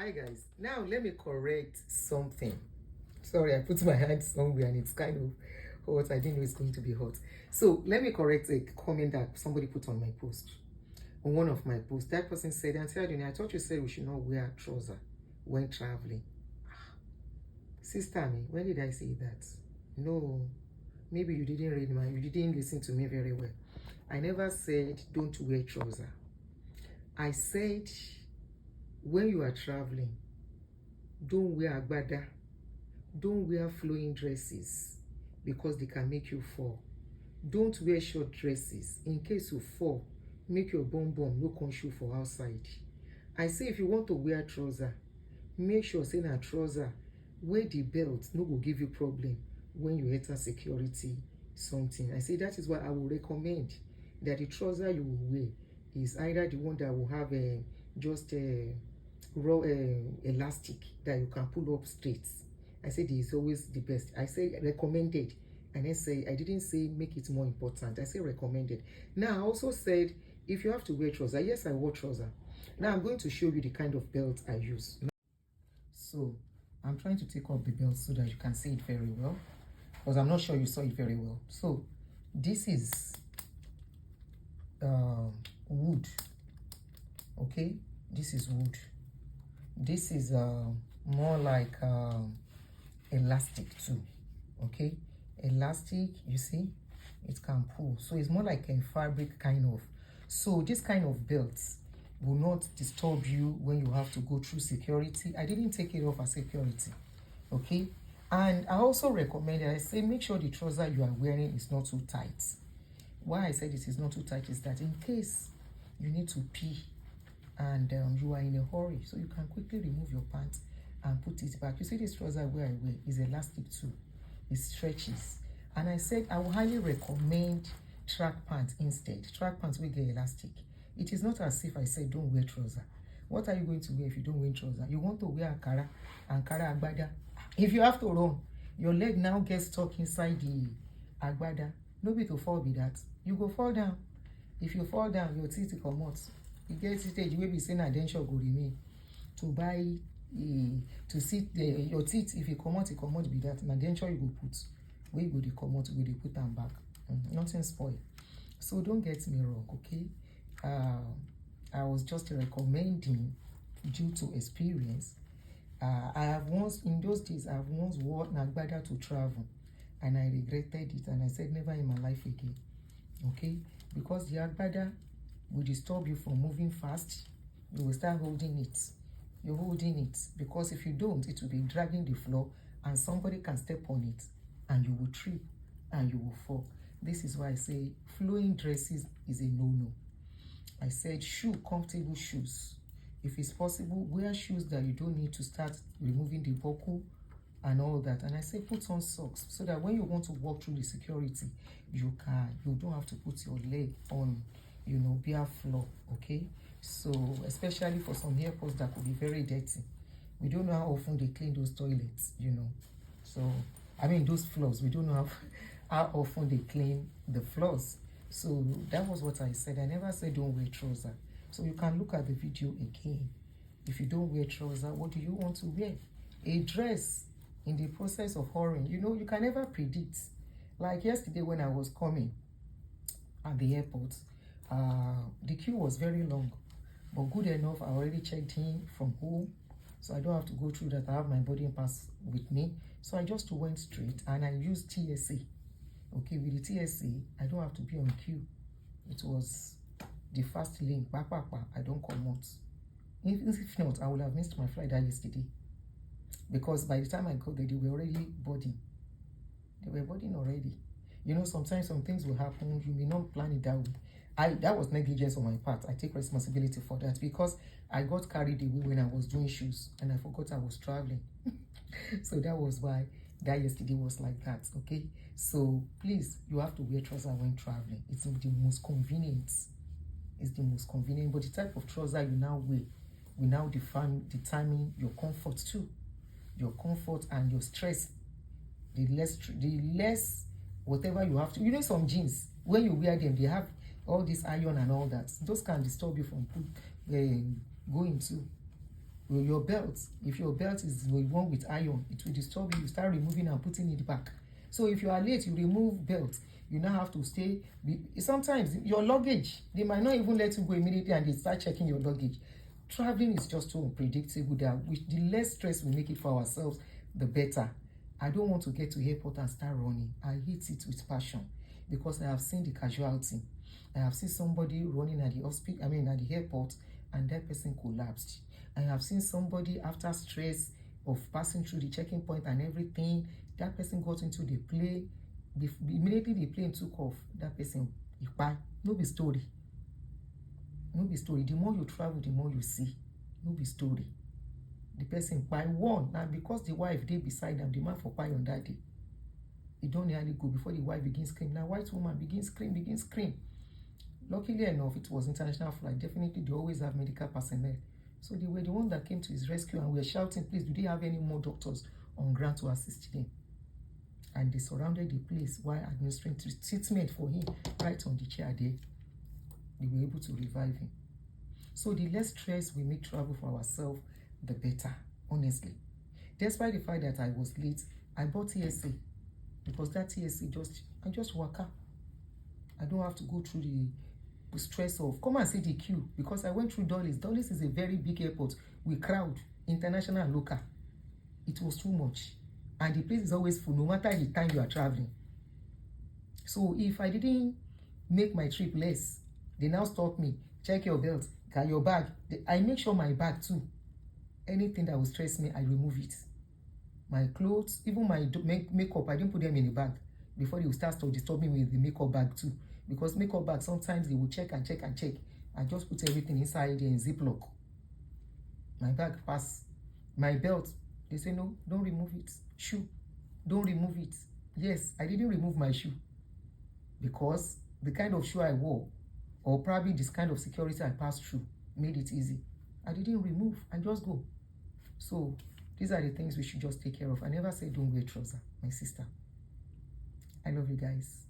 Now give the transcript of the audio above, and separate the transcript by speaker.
Speaker 1: Hi guys, now let me correct something. Sorry, I put my hand somewhere and it's kind of hot. I didn't know it's going to be hot. So let me correct a comment that somebody put on my post. On one of my posts, that person said, Auntie Aduni, I thought you said we should not wear trouser when traveling. Sister me, when did I say that? No, maybe you didn't read you didn't listen to me very well. I never said don't wear trouser. I said when you are traveling, don't wear agbada, don't wear flowing dresses because they can make you fall. Don't wear short dresses in case you fall, make your bum no come show for outside. I say if you want to wear trouser, make sure say na trouser wear the belt no go give you problem when you enter security something. I say that is why I will recommend that the trouser you will wear is either the one that will have just a raw elastic that you can pull up straight. I said it's always the best. I say recommended, and I didn't say make it more important. I say recommended. Now I also said if you have to wear trouser, yes, I wore trouser. Now I'm going to show you the kind of belt I use. So I'm trying to take off the belt so that you can see it very well, because I'm not sure you saw it very well. So this is wood. Okay, this is wood. This is more like elastic too. Okay, elastic, you see, it can pull, so it's more like a fabric kind of. So this kind of belts will not disturb you when you have to go through security. I didn't take it off as security. Okay, and I also recommend it. I say make sure the trouser you are wearing is not too tight. Why I said it is not too tight is that in case you need to pee and you are in a hurry, so you can quickly remove your pants and put it back. You see this trouser where I wear is elastic too. It stretches. And I said I would highly recommend track pants instead. Track pants will get elastic. It is not as if I said don't wear trouser. What are you going to wear if you don't wear trouser? You want to wear Ankara agbada. If you have to run, your leg now gets stuck inside the agbada. Nobody to fall with that. You go fall down. If you fall down, your teeth will come out. You get stage where be saying attention go remain to buy to sit your teeth. If you come out be that na denture you go put where you go dey come out, you go dey put them back. Nothing spoil. So don't get me wrong, okay? I was just recommending due to experience. I have once in those days worn agbada to travel, and I regretted it, and I said never in my life again. Okay, because the agbada will disturb you from moving fast. You will start holding it. You're holding it because if you don't, it will be dragging the floor and somebody can step on it and you will trip and you will fall. This is why I say flowing dresses is a no-no. I said comfortable shoes. If it's possible, wear shoes that you don't need to start removing the buckle and all that. And I say put on socks so that when you want to walk through the security, you don't have to put your leg on bare floor. Okay, so especially for some airports that could be very dirty, we don't know how often they clean those toilets, so I mean those floors, we don't know how often they clean the floors. So that was what I said. I never said don't wear trouser. So you can look at the video again. If you don't wear trouser, what do you want to wear? A dress. In the process of hurrying, you can never predict. Like yesterday when I was coming at the airport, the queue was very long, but good enough, I already checked in from home, so I don't have to go through that. I have my boarding pass with me, so I just went straight and I used TSA. Okay, with the TSA, I don't have to be on queue. It was the fast lane. I don't come out. If not, I would have missed my flight that yesterday, because by the time I got there, they were already boarding. They were boarding already. Sometimes some things will happen. You may not plan it that way. That was negligence on my part. I take responsibility for that because I got carried away when I was doing shoes and I forgot I was traveling. So that was why that yesterday was like that. Okay, so please, you have to wear trouser when traveling. It's the most convenient. It's the most convenient. But the type of trouser you now wear will now determine your comfort too. Your comfort and your stress. The less whatever you have to. Some jeans, when you wear them, they have all this iron and all that. Those can disturb you from going to. Your belt, if your belt is the one with iron, it will disturb you. You start removing and putting it back. So if you are late, you remove belt, you now have to stay. Sometimes your luggage, they might not even let you go immediately, and they start checking your luggage. Traveling is just so unpredictable that the less stress we make it for ourselves, the better. I don't want to get to airport and start running. I hate it with passion, because I have seen the casualty. I have seen somebody running at the hospital, at the airport, and that person collapsed. I have seen somebody, after stress of passing through the checking point and everything, that person got into the plane. Immediately the plane took off, that person, no be story. No be story. The more you travel, the more you see. No be story. The person by one, now because the wife dey beside them, the man for pie on that day. He don't nearly go before the wife begins scream. Now white woman begins scream. Luckily enough, it was international flight. Definitely they always have medical personnel. So they were the one that came to his rescue, and we were shouting, please, do they have any more doctors on ground to assist him? And they surrounded the place while administering treatment for him right on the chair there. They were able to revive him. So the less stress we make travel for ourselves, the better, honestly. Despite the fact that I was late, I bought TSA, because that TSA I just walk out. I don't have to go through the stress of come and see the queue, because I went through Dulles. Dulles is a very big airport with crowd, international and local. It was too much, and the place is always full no matter the time you are traveling. So if I didn't make my trip less, they now stop me, check your belt, got your bag. I make sure my bag too, anything that will stress me, I remove it. My clothes, even my makeup, I didn't put them in the bag before they will start disturbing me with the makeup bag too. Because makeup bag, sometimes they will check and check and check. I just put everything inside there in Ziploc. My bag pass. My belt, they say no, don't remove it. Shoe, don't remove it. Yes, I didn't remove my shoe, because the kind of shoe I wore, or probably this kind of security I passed through, made it easy. I didn't remove, I just go. So these are the things we should just take care of. I never say don't wear trouser, my sister. I love you guys.